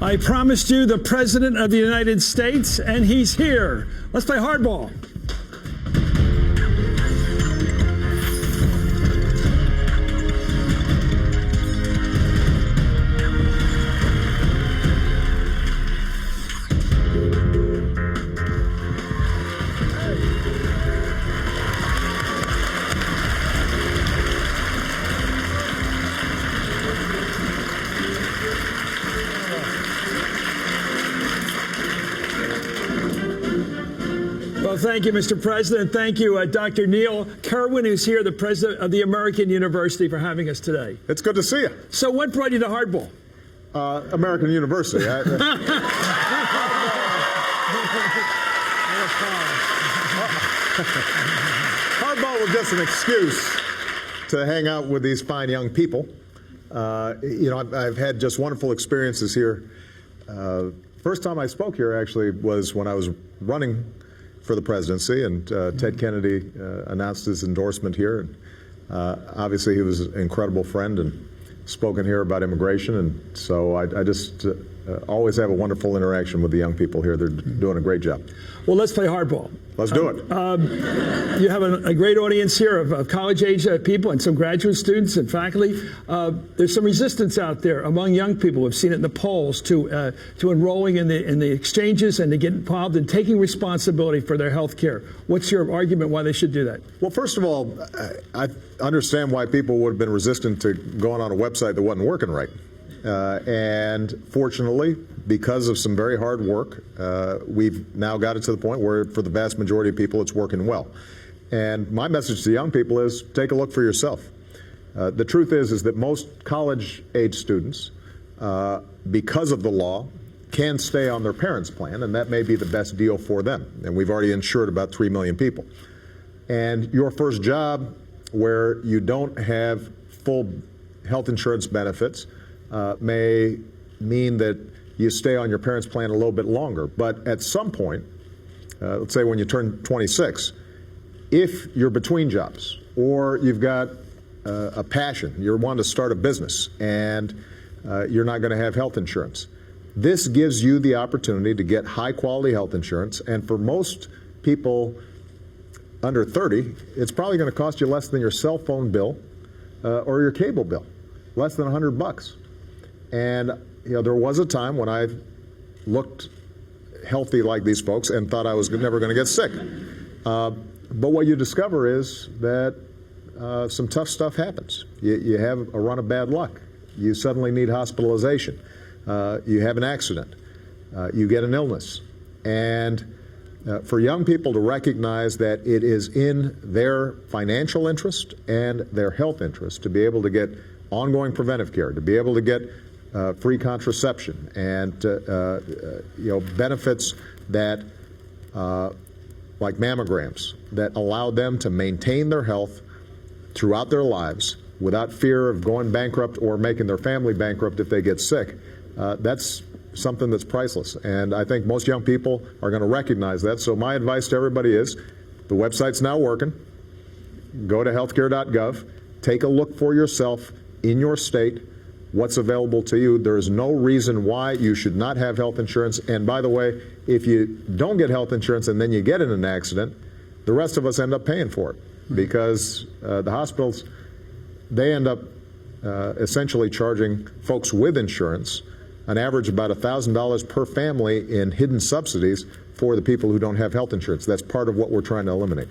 I promised you the President of the United States, and he's here. Let's play hardball. Well, thank you, Mr. President. Thank you, Dr. Neil Kerwin, who's here, the president of the American University, for having us today. It's good to see you. So what brought you to hardball? American University. Hardball was just an excuse to hang out with these fine young people. You know, I've had just wonderful experiences here. First time I spoke here, actually, was when I was running for the presidency, and Ted Kennedy announced his endorsement here. And obviously, he was an incredible friend and spoken here about immigration, and so I just always have a wonderful interaction with the young people here. They're doing a great job. Well, let's play hardball. Let's do it. You have a great audience here of college-age people and some graduate students and faculty. There's some resistance out there among young people. We've seen it in the polls to enrolling in the exchanges and to get involved in taking responsibility for their health care. What's your argument why they should do that? Well, first of all, I understand why people would have been resistant to going on a website that wasn't working right. And fortunately, because of some very hard work, we've now got it to the point where for the vast majority of people it's working well. And my message to young people is take a look for yourself. The truth is that most college-age students, because of the law, can stay on their parents' plan, and that may be the best deal for them. And we've already insured about 3 million people. And your first job where you don't have full health insurance benefits may mean that you stay on your parents' plan a little bit longer. But at some point, let's say when you turn 26, if you're between jobs or you've got a passion, you're wanting to start a business, and you're not going to have health insurance, this gives you the opportunity to get high-quality health insurance. And for most people under 30, it's probably going to cost you less than your cell phone bill or your cable bill, less than $100. And you know, there was a time when I looked healthy like these folks and thought I was never going to get sick. But what you discover is that some tough stuff happens. You have a run of bad luck. You suddenly need hospitalization. You have an accident. You get an illness. And for young people to recognize that it is in their financial interest and their health interest to be able to get ongoing preventive care, to be able to get free contraception and you know, benefits that like mammograms that allow them to maintain their health throughout their lives without fear of going bankrupt or making their family bankrupt if they get sick. That's something that's priceless, and I think most young people are going to recognize that. So my advice to everybody is the website's now working. Go to healthcare.gov, take a look for yourself in your state what's available to you. There is no reason why you should not have health insurance. And by the way, if you don't get health insurance and then you get in an accident, the rest of us end up paying for it, because the hospitals, they end up essentially charging folks with insurance an average about $1,000 per family in hidden subsidies for the people who don't have health insurance. That's part of what we're trying to eliminate.